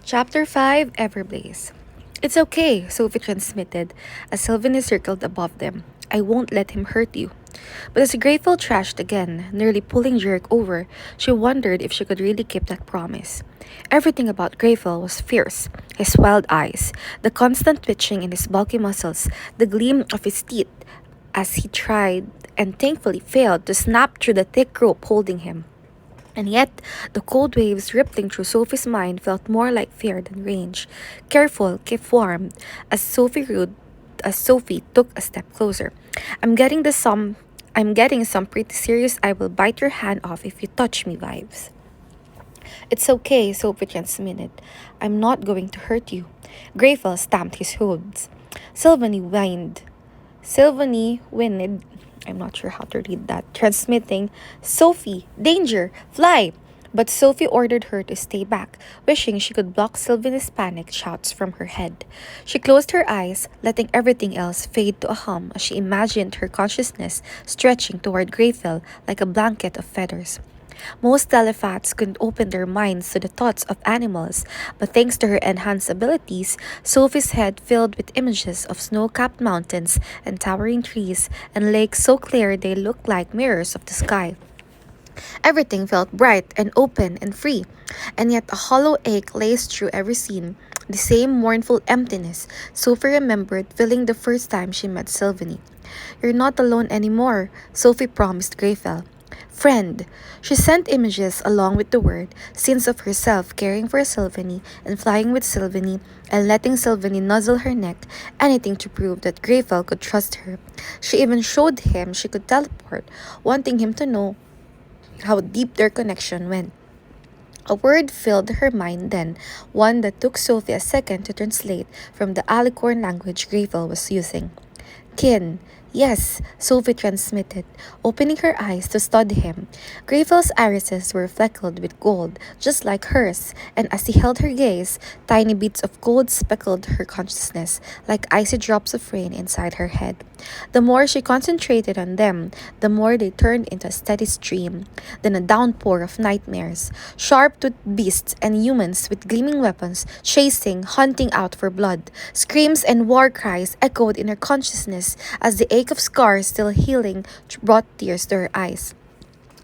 Chapter 5 Everblaze. It's okay, Sophie transmitted as Sylvanus circled above them. I won't let him hurt you. But as Grateful trashed again, nearly pulling Jerick over, she wondered if she could really keep that promise. Everything about Grateful was fierce. His wild eyes, the constant twitching in his bulky muscles, the gleam of his teeth as he tried and thankfully failed to snap through the thick rope holding him. And yet, the cold waves rippling through Sophie's mind felt more like fear than rage. Careful, keep warm, as Sophie took a step closer. I'm getting the some I'm getting some pretty serious I will bite your hand off if you touch me vibes. It's okay, Sophie transmitted. I'm not going to hurt you. Greyfell stamped his hooves. Sylvanie whined. Sylvanie whined. I'm not sure how to read that. Transmitting, Sophie, danger, fly! But Sophie ordered her to stay back, wishing she could block Sylvanie's panic shouts from her head. She closed her eyes, letting everything else fade to a hum as she imagined her consciousness stretching toward Greyfell like a blanket of feathers. Most telepaths couldn't open their minds to the thoughts of animals, but thanks to her enhanced abilities, Sophie's head filled with images of snow-capped mountains and towering trees and lakes so clear they looked like mirrors of the sky. Everything felt bright and open and free, and yet a hollow ache laced through every scene, the same mournful emptiness Sophie remembered feeling the first time she met Sylvanie. You're not alone anymore, Sophie promised Greyfell. Friend. She sent images along with the word, scenes of herself caring for Sylvanie and flying with Sylvanie and letting Sylvanie nuzzle her neck, anything to prove that Greyfell could trust her. She even showed him she could teleport, wanting him to know how deep their connection went. A word filled her mind then, one that took Sophie a second to translate from the alicorn language Greyfell was using. Kin. Yes, Sophie transmitted, opening her eyes to study him. Greyfell's irises were fleckled with gold, just like hers, and as he held her gaze, tiny bits of gold speckled her consciousness, like icy drops of rain inside her head. The more she concentrated on them, the more they turned into a steady stream, then a downpour of nightmares. Sharp-toothed beasts and humans with gleaming weapons, chasing, hunting out for blood. Screams and war cries echoed in her consciousness as the ache of scars still healing brought tears to her eyes.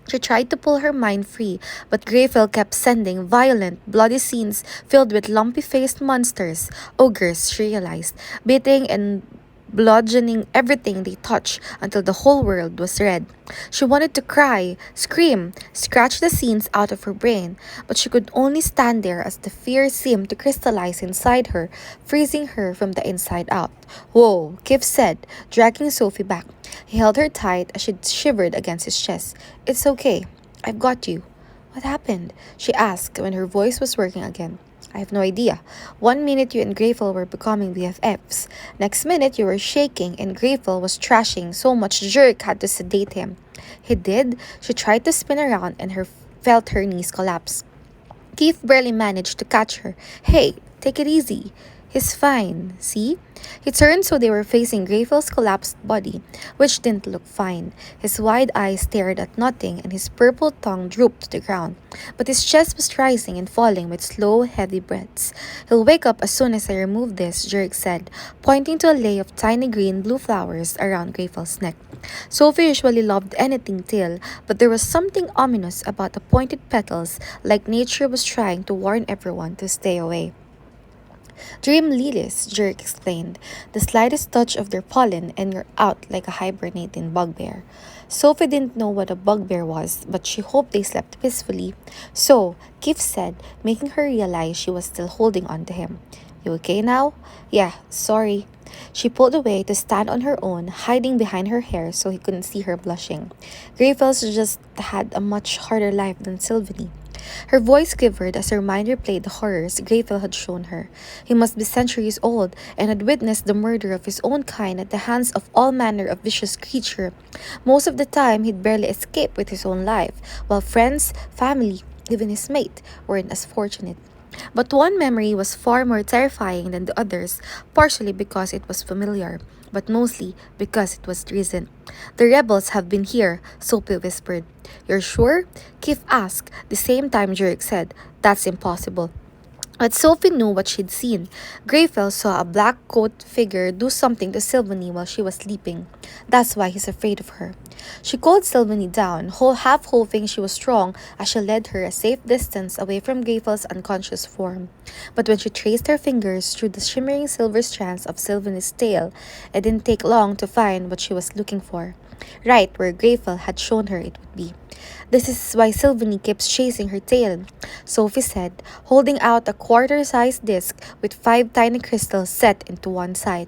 She tried to pull her mind free, but Greyfell kept sending violent, bloody scenes filled with lumpy-faced monsters, ogres, she realized, beating and bludgeoning everything they touched until the whole world was red. She wanted to cry, scream, scratch the scenes out of her brain, but she could only stand there as the fear seemed to crystallize inside her, freezing her from the inside out. Whoa, Kif said, dragging Sophie back. He held her tight as she shivered against his chest. It's okay. I've got you. What happened? She asked when her voice was working again. I have no idea. 1 minute you and Greyfell were becoming BFFs. Next minute you were shaking and Greyfell was trashing so much Jerick had to sedate him. He did. She tried to spin around and felt her knees collapse. Keith barely managed to catch her. Hey, take it easy. He's fine, see? He turned so they were facing Greyfell's collapsed body, which didn't look fine. His wide eyes stared at nothing and his purple tongue drooped to the ground. But his chest was rising and falling with slow, heavy breaths. He'll wake up as soon as I remove this, Jerick said, pointing to a lay of tiny green-blue flowers around Greyfell's neck. Sophie usually loved anything teal, but there was something ominous about the pointed petals, like nature was trying to warn everyone to stay away. Dream lilies, Jerick explained. The slightest touch of their pollen and you're out like a hibernating bugbear. Sophie didn't know what a bugbear was, but she hoped they slept peacefully. So, Kif said, making her realize she was still holding on to him. You okay now? Yeah, sorry. She pulled away to stand on her own, hiding behind her hair so he couldn't see her blushing. Greyfell's just had a much harder life than Sylvanie. Her voice quivered as her mind replayed the horrors Greyfell had shown her. He must be centuries old and had witnessed the murder of his own kind at the hands of all manner of vicious creature. Most of the time, he'd barely escape with his own life, while friends, family, even his mate weren't as fortunate. But one memory was far more terrifying than the others, partially because it was familiar, but mostly because it was recent. The rebels have been here, Sophie whispered. You're sure? Kif asked, the same time Jerick said, That's impossible. But Sophie knew what she'd seen. Greyfell saw a black coat figure do something to Sylvanie while she was sleeping. That's why he's afraid of her. She called Sylvanie down, half hoping she was strong as she led her a safe distance away from Greyfell's unconscious form. But when she traced her fingers through the shimmering silver strands of Sylvanie's tail, it didn't take long to find what she was looking for. Right where Greyfell had shown her it would be. This is why Sylvanie keeps chasing her tail, Sophie said, holding out a quarter-sized disc with 5 tiny crystals set into one side.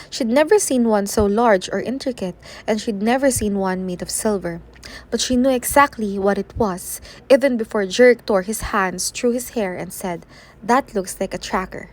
She'd never seen one so large or intricate, and she'd never seen one made of silver. But she knew exactly what it was, even before Jerk tore his hands through his hair and said, "That looks like a tracker."